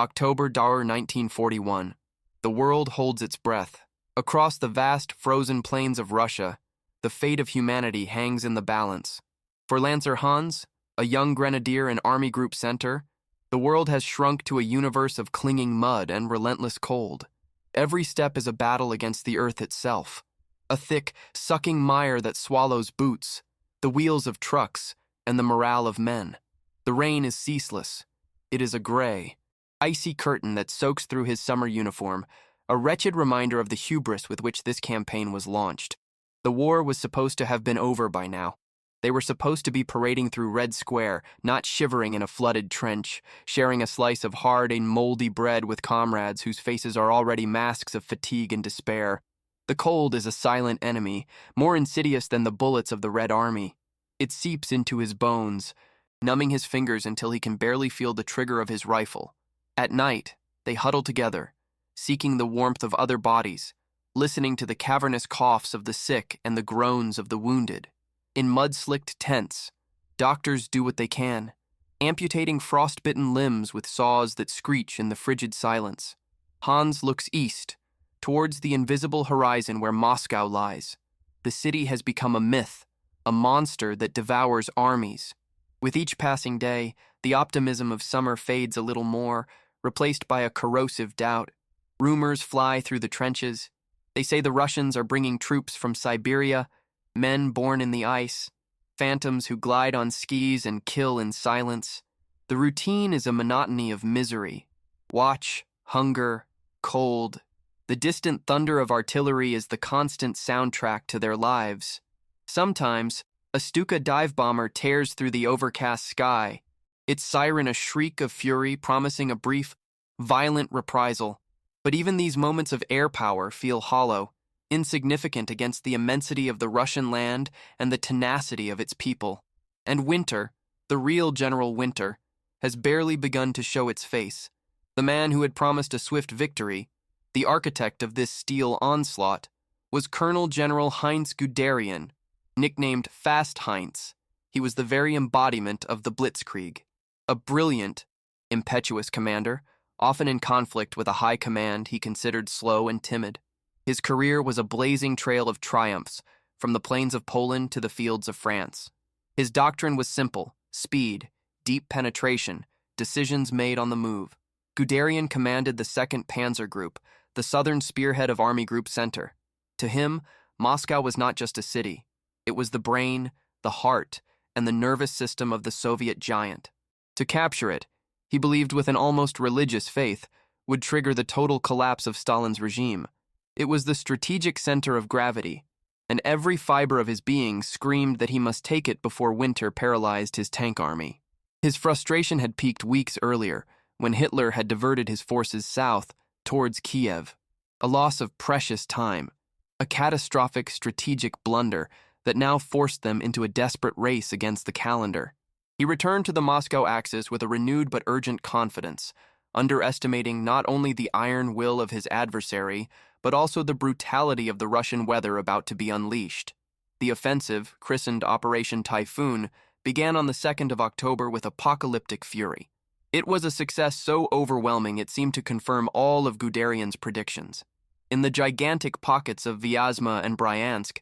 October 1941. The world holds its breath. Across the vast, frozen plains of Russia, the fate of humanity hangs in the balance. For Lancer Hans, a young grenadier in Army Group Center, the world has shrunk to a universe of clinging mud and relentless cold. Every step is a battle against the earth itself, a thick, sucking mire that swallows boots, the wheels of trucks, and the morale of men. The rain is ceaseless. It is a gray, icy curtain that soaks through his summer uniform, a wretched reminder of the hubris with which this campaign was launched. The war was supposed to have been over by now. They were supposed to be parading through Red Square, not shivering in a flooded trench, sharing a slice of hard and moldy bread with comrades whose faces are already masks of fatigue and despair. The cold is a silent enemy, more insidious than the bullets of the Red Army. It seeps into his bones, numbing his fingers until he can barely feel the trigger of his rifle. At night, they huddle together, seeking the warmth of other bodies, listening to the cavernous coughs of the sick and the groans of the wounded. In mud-slicked tents, doctors do what they can, amputating frost-bitten limbs with saws that screech in the frigid silence. Hans looks east, towards the invisible horizon where Moscow lies. The city has become a myth, a monster that devours armies. With each passing day, the optimism of summer fades a little more, replaced by a corrosive doubt. Rumors fly through the trenches. They say the Russians are bringing troops from Siberia, men born in the ice, phantoms who glide on skis and kill in silence. The routine is a monotony of misery. Watch, hunger, cold. The distant thunder of artillery is the constant soundtrack to their lives. Sometimes, a Stuka dive bomber tears through the overcast sky, its siren a shriek of fury promising a brief, violent reprisal. But even these moments of air power feel hollow, insignificant against the immensity of the Russian land and the tenacity of its people. And winter, the real General Winter, has barely begun to show its face. The man who had promised a swift victory, the architect of this steel onslaught, was Colonel General Heinz Guderian, nicknamed Fast Heinz. He was the very embodiment of the Blitzkrieg, a brilliant, impetuous commander, often in conflict with a high command he considered slow and timid. His career was a blazing trail of triumphs, from the plains of Poland to the fields of France. His doctrine was simple: speed, deep penetration, decisions made on the move. Guderian commanded the 2nd Panzer Group, the southern spearhead of Army Group Center. To him, Moscow was not just a city. It was the brain, the heart, and the nervous system of the Soviet giant. To capture it, he believed with an almost religious faith, would trigger the total collapse of Stalin's regime. It was the strategic center of gravity, and every fiber of his being screamed that he must take it before winter paralyzed his tank army. His frustration had peaked weeks earlier, when Hitler had diverted his forces south, towards Kiev. A loss of precious time, a catastrophic strategic blunder that now forced them into a desperate race against the calendar. He returned to the Moscow axis with a renewed but urgent confidence, underestimating not only the iron will of his adversary, but also the brutality of the Russian weather about to be unleashed. The offensive, christened Operation Typhoon, began on the 2nd of October with apocalyptic fury. It was a success so overwhelming it seemed to confirm all of Guderian's predictions. In the gigantic pockets of Vyazma and Bryansk,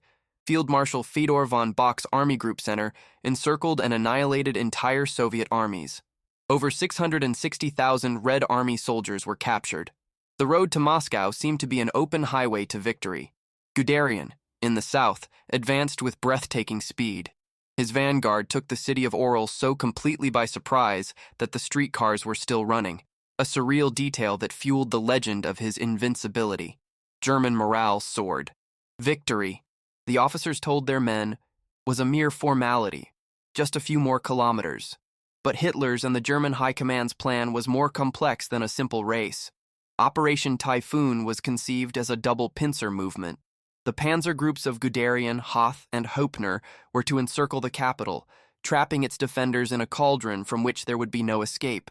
Field Marshal Fyodor von Bock's Army Group Center encircled and annihilated entire Soviet armies. Over 660,000 Red Army soldiers were captured. The road to Moscow seemed to be an open highway to victory. Guderian, in the south, advanced with breathtaking speed. His vanguard took the city of Orel so completely by surprise that the streetcars were still running, a surreal detail that fueled the legend of his invincibility. German morale soared. Victory, the officers told their men, was a mere formality, just a few more kilometers. But Hitler's and the German High Command's plan was more complex than a simple race. Operation Typhoon was conceived as a double pincer movement. The panzer groups of Guderian, Hoth, and Hopner were to encircle the capital, trapping its defenders in a cauldron from which there would be no escape.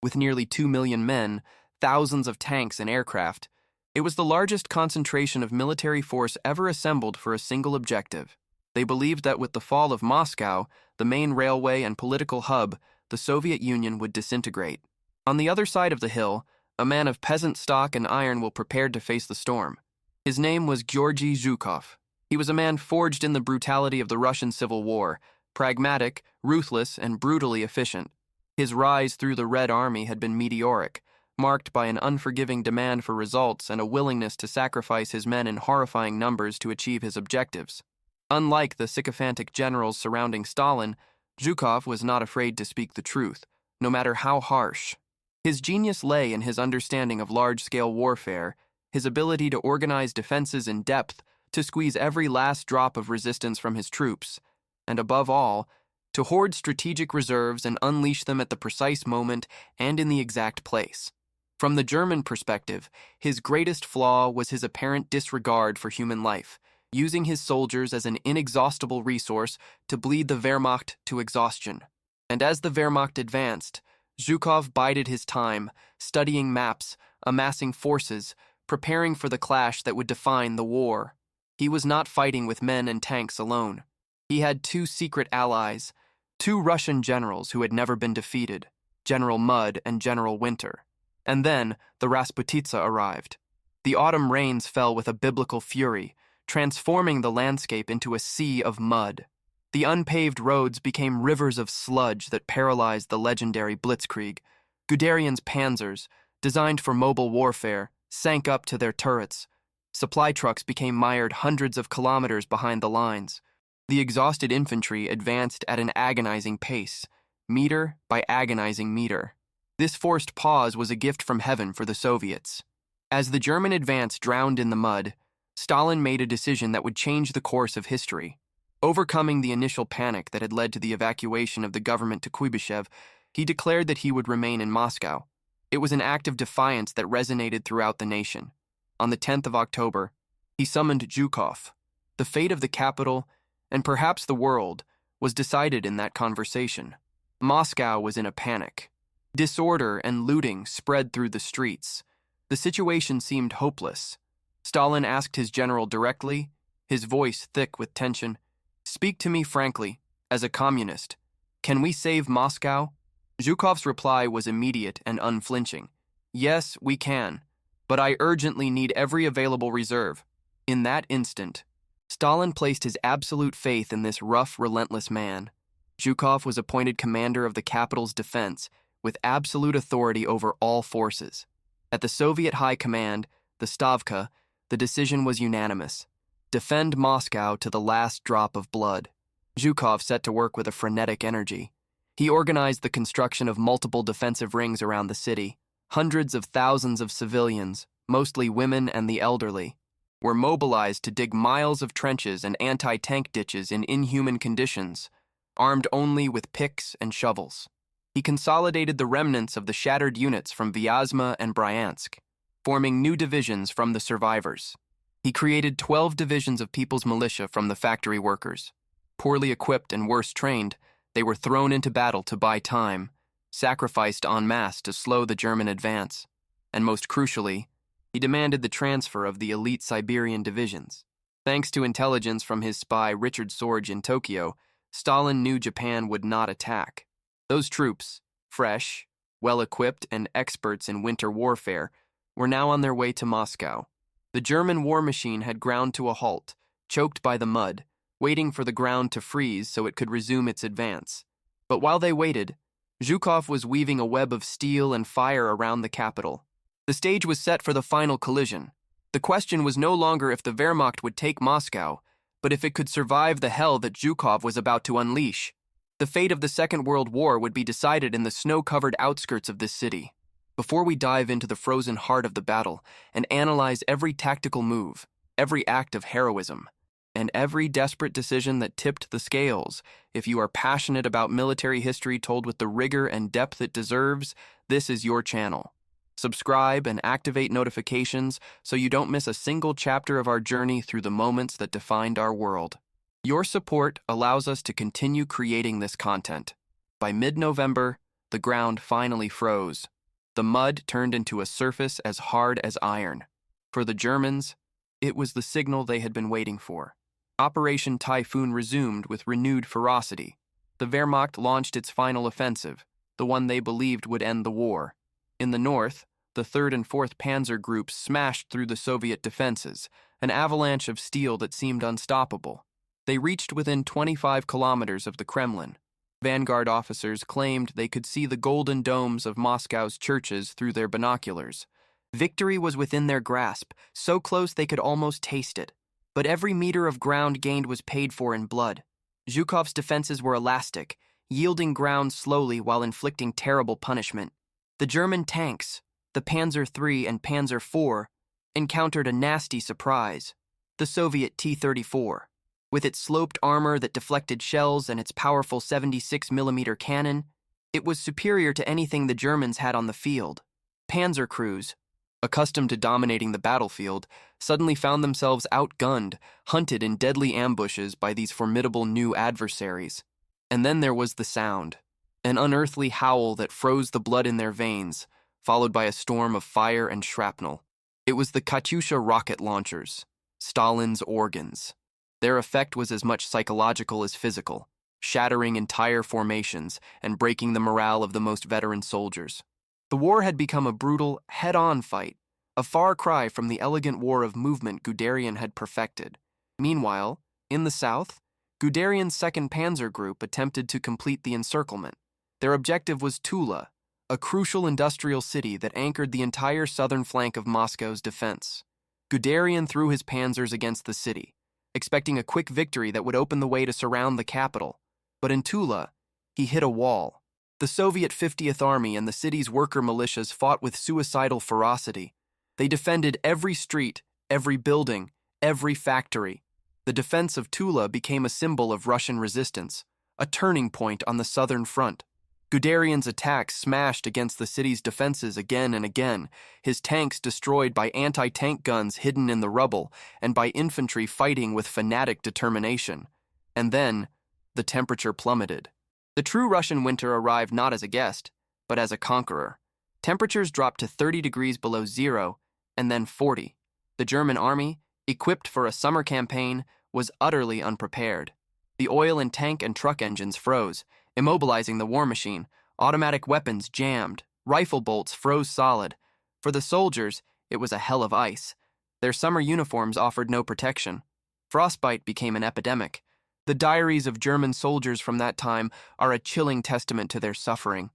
With nearly 2 million men, thousands of tanks and aircraft, it was the largest concentration of military force ever assembled for a single objective. They believed that with the fall of Moscow, the main railway and political hub, the Soviet Union would disintegrate. On the other side of the hill, a man of peasant stock and iron will prepared to face the storm. His name was Georgy Zhukov. He was a man forged in the brutality of the Russian Civil War, pragmatic, ruthless, and brutally efficient. His rise through the Red Army had been meteoric, marked by an unforgiving demand for results and a willingness to sacrifice his men in horrifying numbers to achieve his objectives. Unlike the sycophantic generals surrounding Stalin, Zhukov was not afraid to speak the truth, no matter how harsh. His genius lay in his understanding of large-scale warfare, his ability to organize defenses in depth, to squeeze every last drop of resistance from his troops, and above all, to hoard strategic reserves and unleash them at the precise moment and in the exact place. From the German perspective, his greatest flaw was his apparent disregard for human life, using his soldiers as an inexhaustible resource to bleed the Wehrmacht to exhaustion. And as the Wehrmacht advanced, Zhukov bided his time, studying maps, amassing forces, preparing for the clash that would define the war. He was not fighting with men and tanks alone. He had two secret allies, two Russian generals who had never been defeated, General Mud and General Winter. And then the Rasputitsa arrived. The autumn rains fell with a biblical fury, transforming the landscape into a sea of mud. The unpaved roads became rivers of sludge that paralyzed the legendary Blitzkrieg. Guderian's panzers, designed for mobile warfare, sank up to their turrets. Supply trucks became mired hundreds of kilometers behind the lines. The exhausted infantry advanced at an agonizing pace, meter by agonizing meter. This forced pause was a gift from heaven for the Soviets. As the German advance drowned in the mud, Stalin made a decision that would change the course of history. Overcoming the initial panic that had led to the evacuation of the government to Kuibyshev, he declared that he would remain in Moscow. It was an act of defiance that resonated throughout the nation. On the 10th of October, he summoned Zhukov. The fate of the capital, and perhaps the world, was decided in that conversation. Moscow was in a panic. Disorder and looting spread through the streets. The situation seemed hopeless. Stalin asked his general directly, his voice thick with tension, "Speak to me frankly, as a communist. Can we save Moscow?" Zhukov's reply was immediate and unflinching. "Yes, we can, but I urgently need every available reserve." In that instant, Stalin placed his absolute faith in this rough, relentless man. Zhukov was appointed commander of the capital's defense, with absolute authority over all forces. At the Soviet High Command, the Stavka, the decision was unanimous. Defend Moscow to the last drop of blood. Zhukov set to work with a frenetic energy. He organized the construction of multiple defensive rings around the city. Hundreds of thousands of civilians, mostly women and the elderly, were mobilized to dig miles of trenches and anti-tank ditches in inhuman conditions, armed only with picks and shovels. He consolidated the remnants of the shattered units from Vyazma and Bryansk, forming new divisions from the survivors. He created 12 divisions of people's militia from the factory workers. Poorly equipped and worse trained, they were thrown into battle to buy time, sacrificed en masse to slow the German advance, and most crucially, he demanded the transfer of the elite Siberian divisions. Thanks to intelligence from his spy Richard Sorge in Tokyo, Stalin knew Japan would not attack. Those troops, fresh, well-equipped, and experts in winter warfare, were now on their way to Moscow. The German war machine had ground to a halt, choked by the mud, waiting for the ground to freeze so it could resume its advance. But while they waited, Zhukov was weaving a web of steel and fire around the capital. The stage was set for the final collision. The question was no longer if the Wehrmacht would take Moscow, but if it could survive the hell that Zhukov was about to unleash. The fate of the Second World War would be decided in the snow-covered outskirts of this city. Before we dive into the frozen heart of the battle and analyze every tactical move, every act of heroism, and every desperate decision that tipped the scales, if you are passionate about military history told with the rigor and depth it deserves, this is your channel. Subscribe and activate notifications so you don't miss a single chapter of our journey through the moments that defined our world. Your support allows us to continue creating this content. By mid-November, the ground finally froze. The mud turned into a surface as hard as iron. For the Germans, it was the signal they had been waiting for. Operation Typhoon resumed with renewed ferocity. The Wehrmacht launched its final offensive, the one they believed would end the war. In the north, the 3rd and 4th Panzer Groups smashed through the Soviet defenses, an avalanche of steel that seemed unstoppable. They reached within 25 kilometers of the Kremlin. Vanguard officers claimed they could see the golden domes of Moscow's churches through their binoculars. Victory was within their grasp, so close they could almost taste it. But every meter of ground gained was paid for in blood. Zhukov's defenses were elastic, yielding ground slowly while inflicting terrible punishment. The German tanks, the Panzer III and Panzer IV, encountered a nasty surprise: the Soviet T-34. With its sloped armor that deflected shells and its powerful 76mm cannon, it was superior to anything the Germans had on the field. Panzer crews, accustomed to dominating the battlefield, suddenly found themselves outgunned, hunted in deadly ambushes by these formidable new adversaries. And then there was the sound, an unearthly howl that froze the blood in their veins, followed by a storm of fire and shrapnel. It was the Katyusha rocket launchers, Stalin's organs. Their effect was as much psychological as physical, shattering entire formations and breaking the morale of the most veteran soldiers. The war had become a brutal, head-on fight, a far cry from the elegant war of movement Guderian had perfected. Meanwhile, in the south, Guderian's 2nd Panzer Group attempted to complete the encirclement. Their objective was Tula, a crucial industrial city that anchored the entire southern flank of Moscow's defense. Guderian threw his panzers against the city, expecting a quick victory that would open the way to surround the capital. But in Tula, he hit a wall. The Soviet 50th Army and the city's worker militias fought with suicidal ferocity. They defended every street, every building, every factory. The defense of Tula became a symbol of Russian resistance, a turning point on the southern front. Guderian's attacks smashed against the city's defenses again and again, his tanks destroyed by anti-tank guns hidden in the rubble and by infantry fighting with fanatic determination. And then, the temperature plummeted. The true Russian winter arrived not as a guest, but as a conqueror. Temperatures dropped to 30 degrees below zero, and then 40. The German army, equipped for a summer campaign, was utterly unprepared. The oil and tank and truck engines froze, immobilizing the war machine. Automatic weapons jammed, rifle bolts froze solid. For the soldiers, it was a hell of ice. Their summer uniforms offered no protection. Frostbite became an epidemic. The diaries of German soldiers from that time are a chilling testament to their suffering.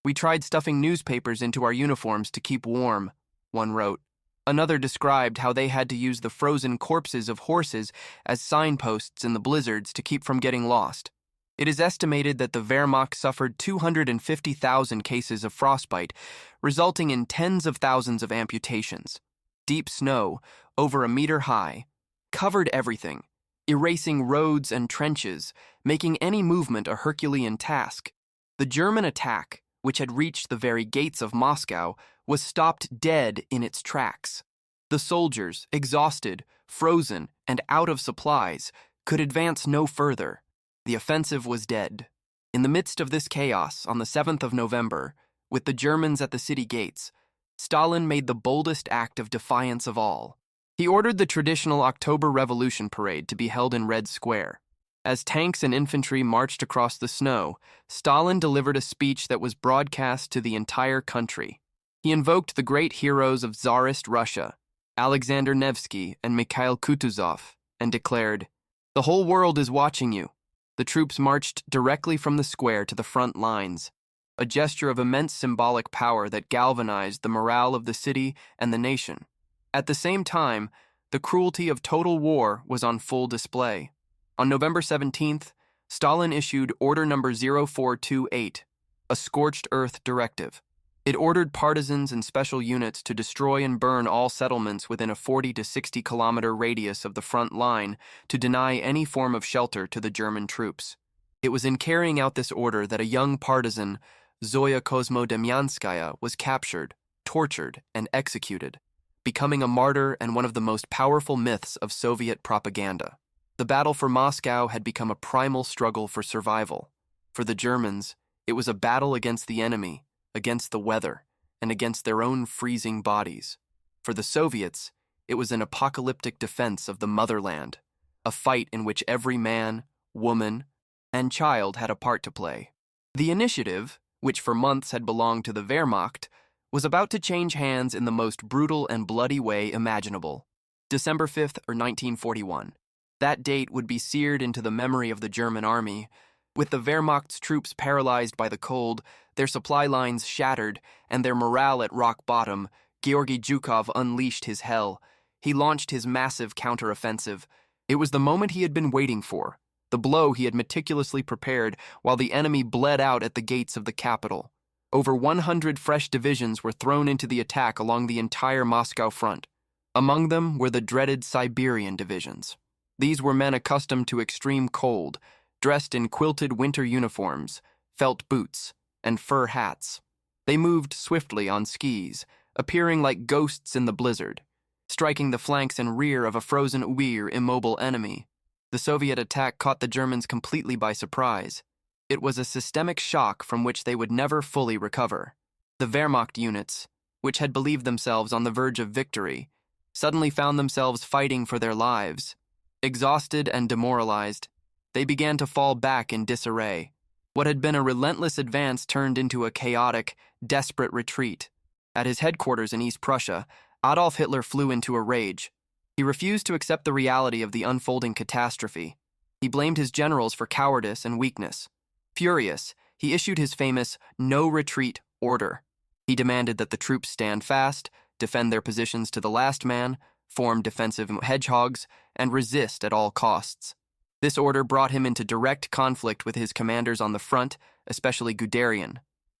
"We tried stuffing newspapers into our uniforms to keep warm," one wrote. Another described how they had to use the frozen corpses of horses as signposts in the blizzards to keep from getting lost. It is estimated that the Wehrmacht suffered 250,000 cases of frostbite, resulting in tens of thousands of amputations. Deep snow, over a meter high, covered everything, erasing roads and trenches, making any movement a Herculean task. The German attack, which had reached the very gates of Moscow, was stopped dead in its tracks. The soldiers, exhausted, frozen, and out of supplies, could advance no further. The offensive was dead. In the midst of this chaos, on the 7th of November, with the Germans at the city gates, Stalin made the boldest act of defiance of all. He ordered the traditional October Revolution parade to be held in Red Square. As tanks and infantry marched across the snow, Stalin delivered a speech that was broadcast to the entire country. He invoked the great heroes of Tsarist Russia, Alexander Nevsky and Mikhail Kutuzov, and declared, "The whole world is watching you." The troops marched directly from the square to the front lines, a gesture of immense symbolic power that galvanized the morale of the city and the nation. At the same time, the cruelty of total war was on full display. On November 17th, Stalin issued Order Number 0428, a scorched earth directive. It ordered partisans and special units to destroy and burn all settlements within a 40 to 60 kilometer radius of the front line to deny any form of shelter to the German troops. It was in carrying out this order that a young partisan, Zoya Kozmo-Demyanskaya, was captured, tortured, and executed, becoming a martyr and one of the most powerful myths of Soviet propaganda. The battle for Moscow had become a primal struggle for survival. For the Germans, it was a battle against the enemy, against the weather, and against their own freezing bodies. For the Soviets, it was an apocalyptic defense of the motherland, a fight in which every man, woman, and child had a part to play. The initiative, which for months had belonged to the Wehrmacht, was about to change hands in the most brutal and bloody way imaginable. December 5th, 1941. That date would be seared into the memory of the German army. With the Wehrmacht's troops paralyzed by the cold, their supply lines shattered, and their morale at rock bottom, Georgy Zhukov unleashed his hell. He launched his massive counteroffensive. It was the moment he had been waiting for, the blow he had meticulously prepared while the enemy bled out at the gates of the capital. Over 100 fresh divisions were thrown into the attack along the entire Moscow front. Among them were the dreaded Siberian divisions. These were men accustomed to extreme cold, dressed in quilted winter uniforms, felt boots, and fur hats. They moved swiftly on skis, appearing like ghosts in the blizzard, striking the flanks and rear of a frozen immobile enemy. The Soviet attack caught the Germans completely by surprise. It was a systemic shock from which they would never fully recover. The Wehrmacht units, which had believed themselves on the verge of victory, suddenly found themselves fighting for their lives. Exhausted and demoralized, they began to fall back in disarray. What had been a relentless advance turned into a chaotic, desperate retreat. At his headquarters in East Prussia, Adolf Hitler flew into a rage. He refused to accept the reality of the unfolding catastrophe. He blamed his generals for cowardice and weakness. Furious, he issued his famous no retreat order. He demanded that the troops stand fast, defend their positions to the last man, form defensive hedgehogs, and resist at all costs. This order brought him into direct conflict with his commanders on the front, especially Guderian.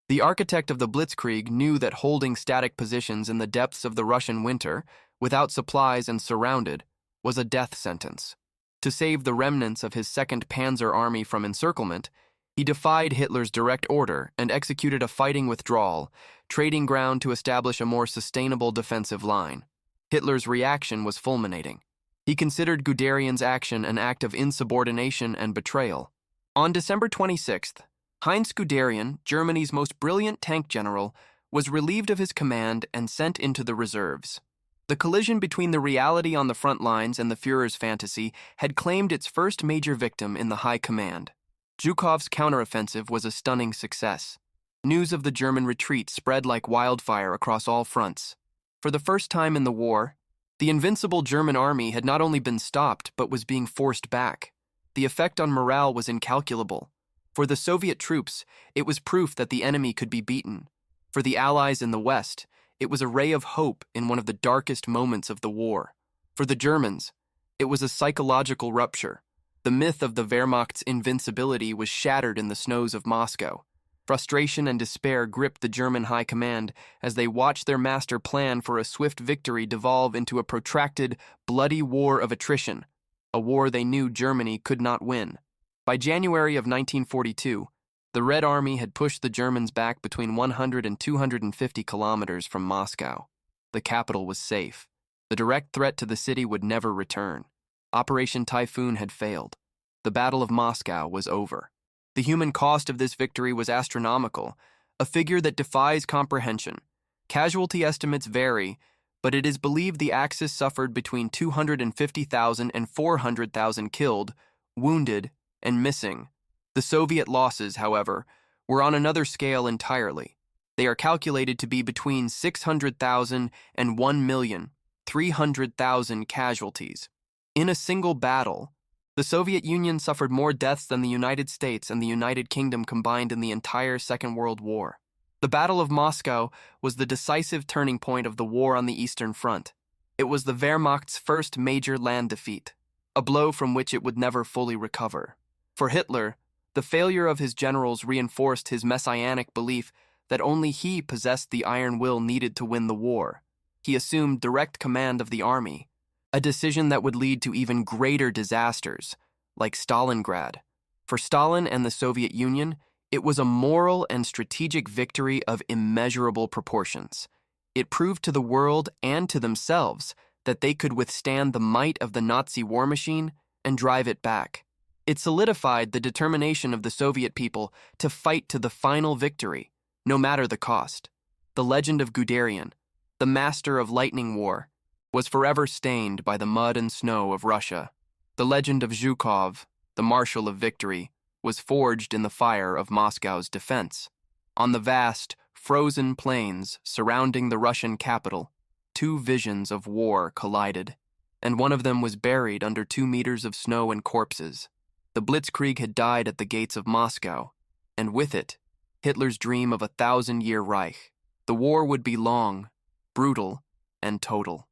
The architect of the Blitzkrieg knew that holding static positions in the depths of the Russian winter, without supplies and surrounded, was a death sentence. To save the remnants of his 2nd Panzer Army from encirclement, he defied Hitler's direct order and executed a fighting withdrawal, trading ground to establish a more sustainable defensive line. Hitler's reaction was fulminating. He considered Guderian's action an act of insubordination and betrayal. On December 26th, Heinz Guderian, Germany's most brilliant tank general, was relieved of his command and sent into the reserves. The collision between the reality on the front lines and the Führer's fantasy had claimed its first major victim in the high command. Zhukov's counteroffensive was a stunning success. News of the German retreat spread like wildfire across all fronts. For the first time in the war, the invincible German army had not only been stopped but was being forced back. The effect on morale was incalculable. For the Soviet troops, it was proof that the enemy could be beaten. For the Allies in the West, it was a ray of hope in one of the darkest moments of the war. For the Germans, it was a psychological rupture. The myth of the Wehrmacht's invincibility was shattered in the snows of Moscow. Frustration and despair gripped the German high command as they watched their master plan for a swift victory devolve into a protracted, bloody war of attrition, a war they knew Germany could not win. By January of 1942, the Red Army had pushed the Germans back between 100 and 250 kilometers from Moscow. The capital was safe. The direct threat to the city would never return. Operation Typhoon had failed. The Battle of Moscow was over. The human cost of this victory was astronomical, a figure that defies comprehension. Casualty estimates vary, but it is believed the Axis suffered between 250,000 and 400,000 killed, wounded, and missing. The Soviet losses, however, were on another scale entirely. They are calculated to be between 600,000 and 1,300,000 casualties. In a single battle, the Soviet Union suffered more deaths than the United States and the United Kingdom combined in the entire Second World War. The Battle of Moscow was the decisive turning point of the war on the Eastern Front. It was the Wehrmacht's first major land defeat, a blow from which it would never fully recover. For Hitler, the failure of his generals reinforced his messianic belief that only he possessed the iron will needed to win the war. He assumed direct command of the army, a decision that would lead to even greater disasters, like Stalingrad. For Stalin and the Soviet Union, it was a moral and strategic victory of immeasurable proportions. It proved to the world and to themselves that they could withstand the might of the Nazi war machine and drive it back. It solidified the determination of the Soviet people to fight to the final victory, no matter the cost. The legend of Guderian, the master of lightning war, was forever stained by the mud and snow of Russia. The legend of Zhukov, the marshal of victory, was forged in the fire of Moscow's defense. On the vast, frozen plains surrounding the Russian capital, two visions of war collided, and one of them was buried under 2 meters of snow and corpses. The Blitzkrieg had died at the gates of Moscow, and with it, Hitler's dream of a 1,000-year Reich. The war would be long, brutal, and total.